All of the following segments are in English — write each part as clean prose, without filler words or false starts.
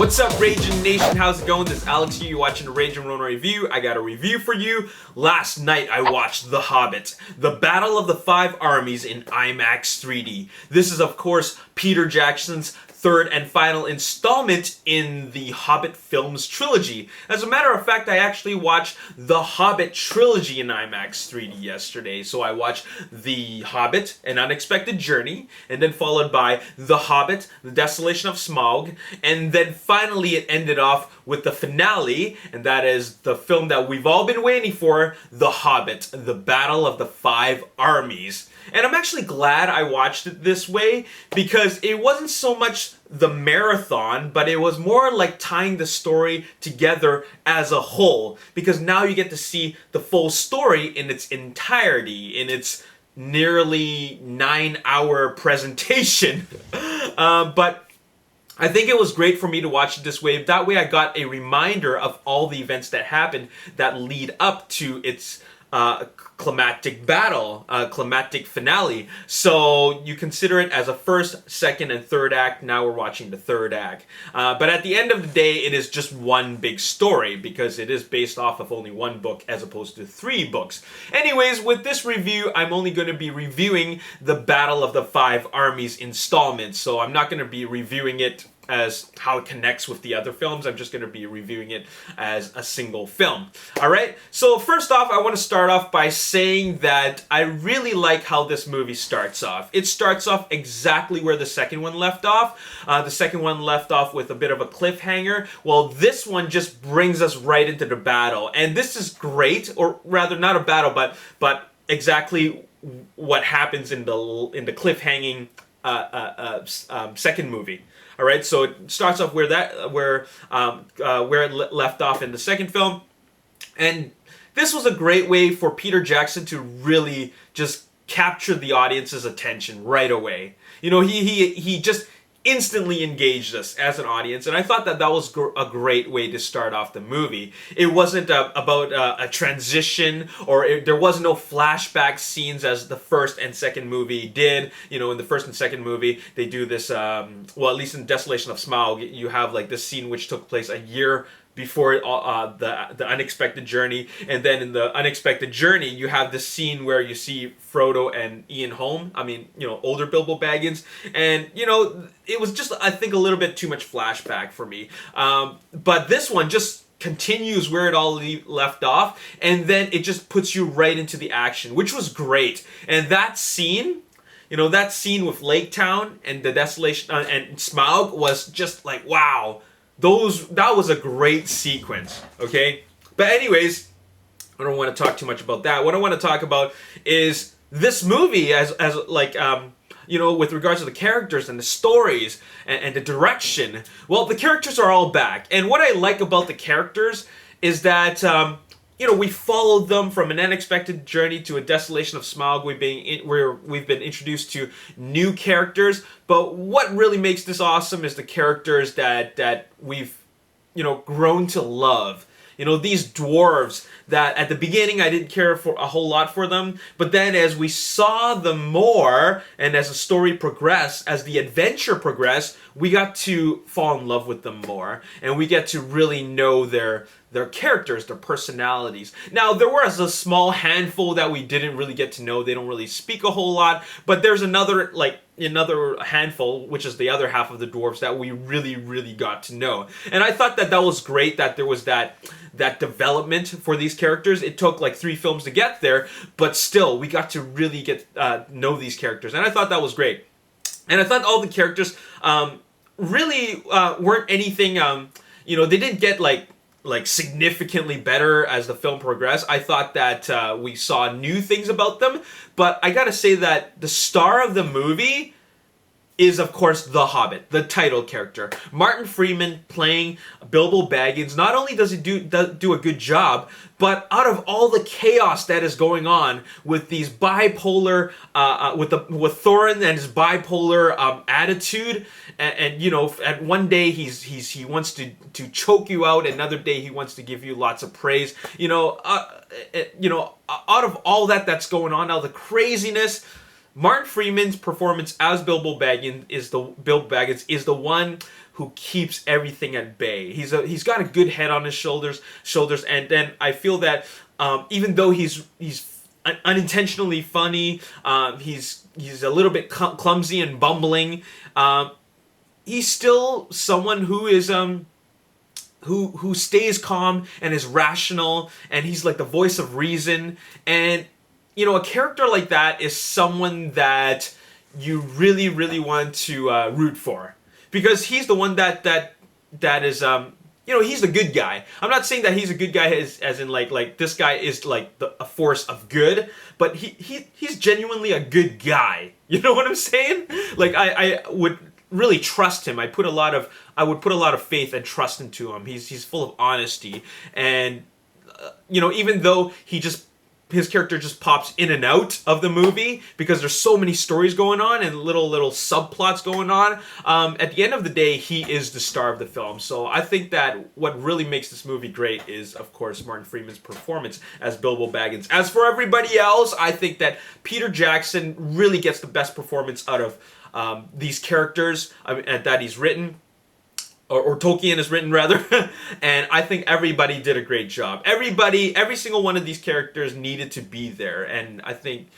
What's up, Ragin Nation? How's it going? This is Alex here. You're watching the Ragin Ronin review. I got a review for you. Last night I watched The Hobbit, the Battle of the Five Armies in IMAX 3D. This is, of course, Peter Jackson's third and final installment in the Hobbit films trilogy. As a matter of fact, I actually watched the Hobbit trilogy in IMAX 3D yesterday. So I watched The Hobbit, An Unexpected Journey, and then followed by The Hobbit, The Desolation of Smaug, and then finally it ended off with the finale, and that is the film that we've all been waiting for, The Hobbit, the Battle of the Five Armies. And I'm actually glad I watched it this way, because it wasn't so much the marathon, but it was more like tying the story together as a whole, because now you get to see the full story in its entirety, in its nearly 9-hour presentation. But I think it was great for me to watch it this way. That way I got a reminder of all the events that happened that lead up to its climactic battle, climactic finale. So you consider it as a first, second, and third act. Now we're watching the third act. But at the end of the day, it is just one big story, because it is based off of only one book as opposed to 3 books. Anyways, with this review, I'm only going to be reviewing the Battle of the Five Armies installment. So I'm not going to be reviewing it as how it connects with the other films. I'm just going to be reviewing it as a single film. Alright, so first off, I want to start off by saying that I really like how this movie starts off. It starts off exactly where the second one left off. The second one left off with a bit of a cliffhanger. Well, this one just brings us right into the battle. And this is great, or rather not a battle, but exactly what happens in the cliffhanging second movie. All right, so it starts off where it left off in the second film, and this was a great way for Peter Jackson to really just capture the audience's attention right away. You know, he just instantly engaged us as an audience, and I thought that was a great way to start off the movie. It wasn't about a transition, or there was no flashback scenes as the first and second movie did. You know, in the first and second movie, they do this, well, at least in Desolation of Smaug, you have like this scene which took place a year before the Unexpected Journey, and then in the Unexpected Journey you have this scene where you see Frodo and Ian Holm, older Bilbo Baggins, and it was just, I think, a little bit too much flashback for me. But this one just continues where it all left off, and then it just puts you right into the action, which was great. And that scene, that scene with Lake Town and the Desolation and Smaug was just like, wow. That was a great sequence, okay? But anyways, I don't want to talk too much about that. What I want to talk about is this movie as with regards to the characters and the stories and the direction. Well, the characters are all back. And what I like about the characters is that we followed them from An Unexpected Journey to A Desolation of Smaug. We've been introduced to new characters, but what really makes this awesome is the characters that we've grown to love. These dwarves that at the beginning I didn't care for a whole lot for them, but then as we saw them more, and as the story progressed, as the adventure progressed, we got to fall in love with them more, and we get to really know their characters, their personalities. Now, there was a small handful that we didn't really get to know. They don't really speak a whole lot, but there's another handful, which is the other half of the dwarves, that we really, really got to know. And I thought that was great, that there was that development for these characters. It took like 3 films to get there, but still, we got to really get know these characters, and I thought that was great. And I thought all the characters really weren't anything, they didn't get like significantly better as the film progressed. I thought that we saw new things about them, but I gotta say that the star of the movie is, of course, the Hobbit, the title character. Martin Freeman playing Bilbo Baggins. Not only does he do a good job, but out of all the chaos that is going on with these bipolar, with Thorin and his bipolar attitude, and at one day he wants to choke you out, another day he wants to give you lots of praise. Out of all that's going on now, the craziness, Martin Freeman's performance as Bilbo Baggins is the one who keeps everything at bay. He's got a good head on his shoulders, and then I feel that even though he's unintentionally funny, he's a little bit clumsy and bumbling. He's still someone who is who stays calm and is rational, and he's like the voice of reason. And you know, a character like that is someone that you really, really want to root for, because he's the one that is you know, he's the good guy. I'm not saying that he's a good guy as in like this guy is like a force of good, but he's genuinely a good guy. You know what I'm saying? Like I would really trust him. I would put a lot of faith and trust into him. He's full of honesty, and you know, even though his character just pops in and out of the movie because there's so many stories going on and little subplots going on, at the end of the day, he is the star of the film. So I think that what really makes this movie great is, of course, Martin Freeman's performance as Bilbo Baggins. As for everybody else, I think that Peter Jackson really gets the best performance out of these characters that he's written. Or Tolkien has written, rather. And I think everybody did a great job. Every single one of these characters needed to be there. And I think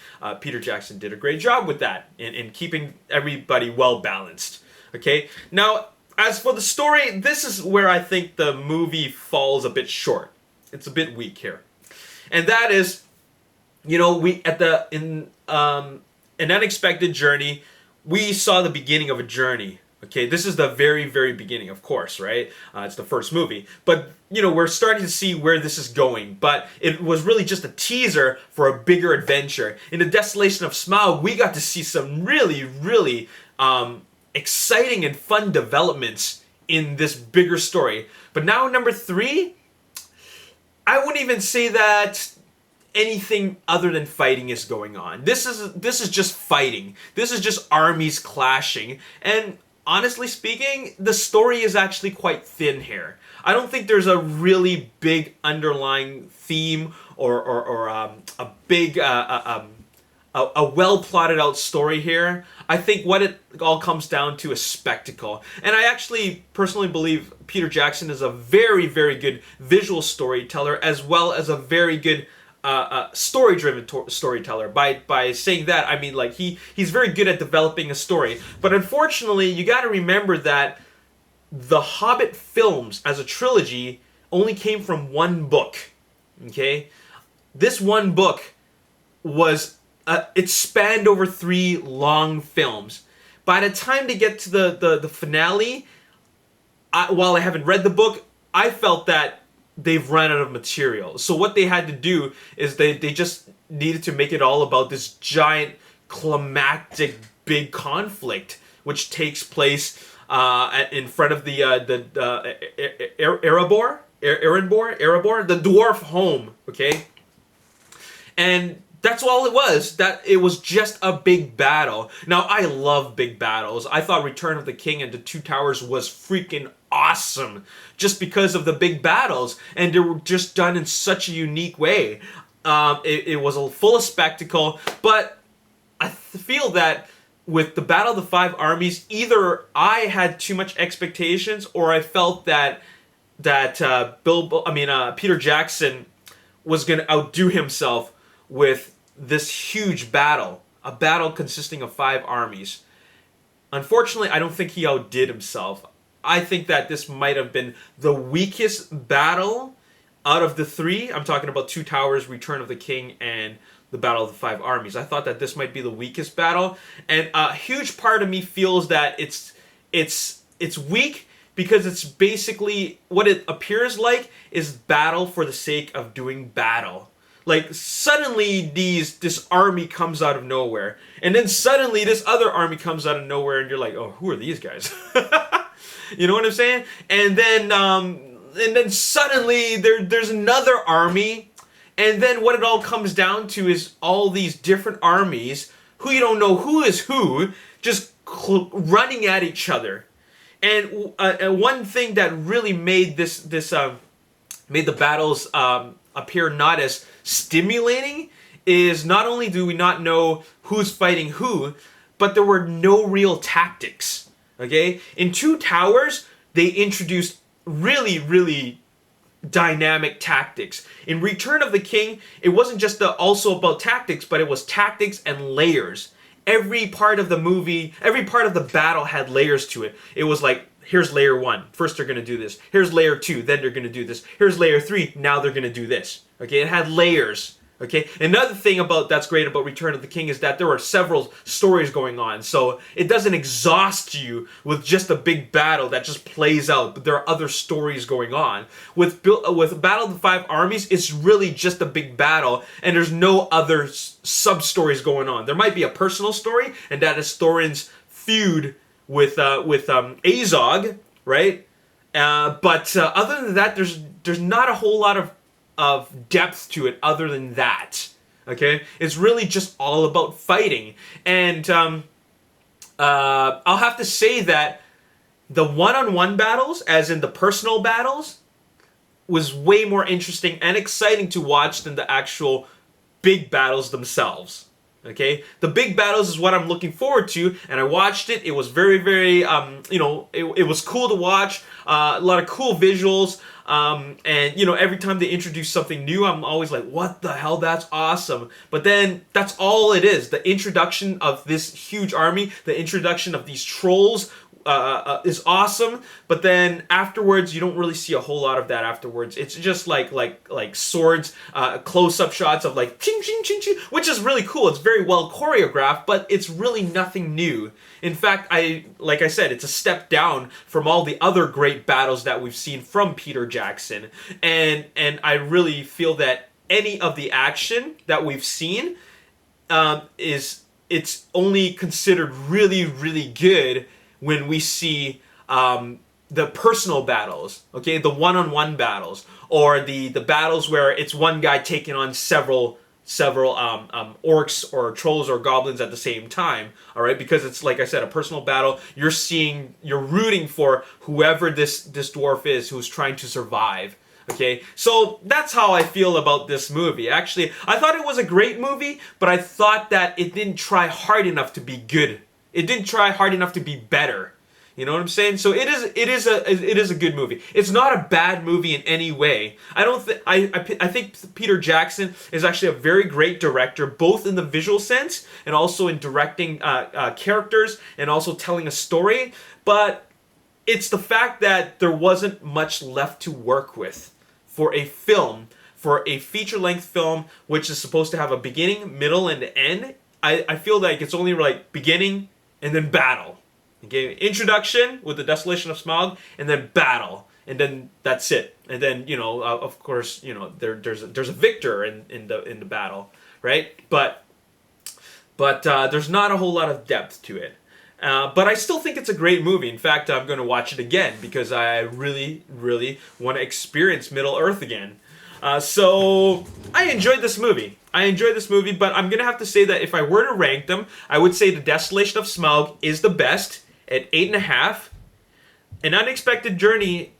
Peter Jackson did a great job with that in keeping everybody well balanced. Okay? Now, as for the story, this is where I think the movie falls a bit short. It's a bit weak here. And that is, you know, in An Unexpected Journey, we saw the beginning of a journey. Okay, this is the very, very beginning, of course, right? It's the first movie. But, you know, we're starting to see where this is going. But it was really just a teaser for a bigger adventure. In The Desolation of Smaug, we got to see some really, really exciting and fun developments in this bigger story. But now, number 3, I wouldn't even say that anything other than fighting is going on. This is just fighting. This is just armies clashing. And honestly speaking, the story is actually quite thin here. I don't think there's a really big underlying theme or a big a well plotted out story here. I think what it all comes down to is spectacle. And I actually personally believe Peter Jackson is a very, very good visual storyteller, as well as a very good story-driven storyteller. By saying that, I mean, like, he's very good at developing a story. But unfortunately, you got to remember that the Hobbit films as a trilogy only came from one book. Okay, this one book was it spanned over 3 long films. By the time they get to the finale, while I haven't read the book, I felt that they've run out of material. So what they had to do is they just needed to make it all about this giant climactic big conflict, which takes place in front of the Erebor, the dwarf home. Okay, and that's all it was. That it was just a big battle. Now, I love big battles. I thought Return of the King and The Two Towers was freaking awesome just because of the big battles, and they were just done in such a unique way. It was full of spectacle, but I feel that with the Battle of the Five Armies, either I had too much expectations, or I felt that Peter Jackson was going to outdo himself with this huge battle, a battle consisting of 5 armies. Unfortunately, I don't think he outdid himself. I think that this might have been the weakest battle out of the 3. I'm talking about Two Towers, Return of the King, and the Battle of the Five Armies. I thought that this might be the weakest battle, and a huge part of me feels that it's weak because it's basically what it appears like is battle for the sake of doing battle. Like, suddenly this army comes out of nowhere, and then suddenly this other army comes out of nowhere, and you're like, oh, who are these guys? You know what I'm saying? And then suddenly there's another army, and then what it all comes down to is all these different armies who you don't know who is who, just running at each other. And one thing that really made made the battles appear not as stimulating is not only do we not know who's fighting who, but there were no real tactics. Okay? In Two Towers, they introduced really dynamic tactics. In Return of the King, it wasn't just also about tactics, but it was tactics and layers. Every part of the movie, every part of the battle had layers to it. It was like, here's layer 1, first they're going to do this. Here's layer 2, then they're going to do this. Here's layer 3, now they're going to do this. Okay, it had layers. Okay, another thing that's great about Return of the King is that there are several stories going on, so it doesn't exhaust you with just a big battle that just plays out, but there are other stories going on. With Battle of the Five Armies, it's really just a big battle, and there's no other sub-stories going on. There might be a personal story, and that is Thorin's feud with Azog, right? But other than that, there's not a whole lot of depth to it other than that. Okay, it's really just all about fighting. And I'll have to say that the one-on-one battles, as in the personal battles, was way more interesting and exciting to watch than the actual big battles themselves. Okay, the big battles is what I'm looking forward to, and I watched it. It was very it was cool to watch. A lot of cool visuals. And every time they introduce something new, I'm always like, what the hell, that's awesome. But then that's all it is. The introduction of this huge army, the introduction of these trolls is awesome, but then afterwards you don't really see a whole lot of that afterwards. It's just like swords, close-up shots of like ching ching ching ching, which is really cool. It's very well choreographed, but it's really nothing new. In fact, like I said, it's a step down from all the other great battles that we've seen from Peter Jackson, and I really feel that any of the action that we've seen it's only considered really good when we see the personal battles, okay, the one-on-one battles, or the battles where it's one guy taking on several orcs or trolls or goblins at the same time, all right, because it's, like I said, a personal battle. You're rooting for whoever this dwarf is who's trying to survive. Okay, so that's how I feel about this movie. Actually, I thought it was a great movie, but I thought that it didn't try hard enough to be good. It didn't try hard enough to be better. You know what I'm saying? So it is a good movie. It's not a bad movie in any way. I think Peter Jackson is actually a very great director, both in the visual sense and also in directing characters and also telling a story. But it's the fact that there wasn't much left to work with for a film, for a feature-length film, which is supposed to have a beginning, middle, and end. I feel like it's only like beginning and then battle. Okay, introduction with the Desolation of Smaug, and then battle, and then that's it. And then of course, there's a victor in the battle, right? But there's not a whole lot of depth to it. But I still think it's a great movie. In fact, I'm going to watch it again because I really want to experience Middle Earth again. So I enjoyed this movie. But I'm going to have to say that if I were to rank them, I would say The Desolation of Smaug is the best at 8.5. An Unexpected Journey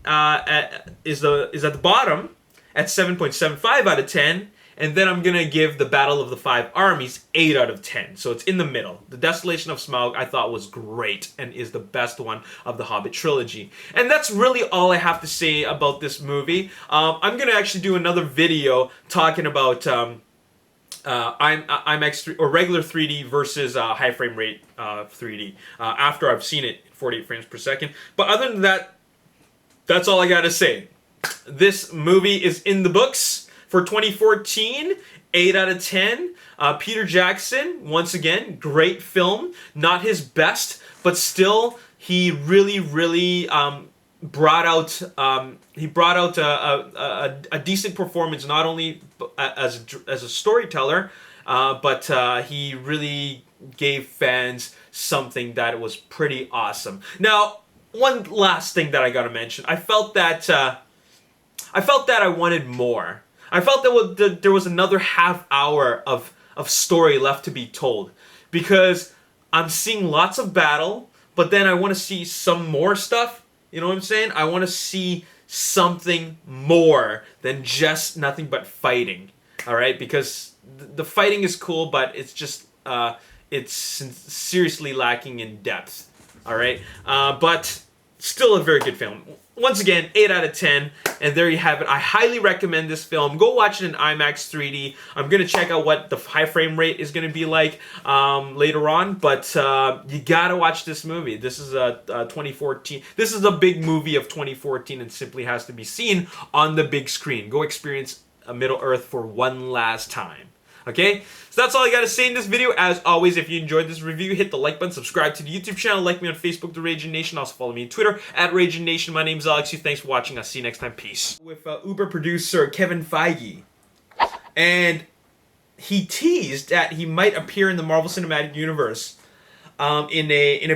is at the bottom at 7.75 out of 10. And then I'm going to give The Battle of the Five Armies 8 out of 10. So it's in the middle. The Desolation of Smaug I thought was great and is the best one of the Hobbit trilogy. And that's really all I have to say about this movie. I'm going to actually do another video talking about IMAX or regular 3D versus high frame rate 3D after I've seen it 48 frames per second. But other than that, that's all I got to say. This movie is in the books. For 2014, 8 out of 10. Peter Jackson, once again, great film. Not his best, but still, he really brought out a decent performance. Not only as a storyteller, but he really gave fans something that was pretty awesome. Now, one last thing that I gotta mention. I felt that I wanted more. I felt that there was another half hour of story left to be told, because I'm seeing lots of battle, but then I want to see some more stuff. You know what I'm saying? I want to see something more than just nothing but fighting. All right, because the fighting is cool, but it's just it's seriously lacking in depth. All right, but still a very good film. Once again, 8 out of 10, and there you have it. I highly recommend this film. Go watch it in IMAX 3D. I'm going to check out what the high frame rate is going to be like later on, but you got to watch this movie. This is a 2014. This is a big movie of 2014 and simply has to be seen on the big screen. Go experience a Middle-earth for one last time. Okay, so that's all I got to say in this video. As always, if you enjoyed this review, hit the like button, subscribe to the YouTube channel, like me on Facebook, The Ragin Nation. Also follow me on Twitter, @Ragin Nation. My name's Alex. Thanks for watching. I'll see you next time. Peace. With Uber producer Kevin Feige. And he teased that he might appear in the Marvel Cinematic Universe in a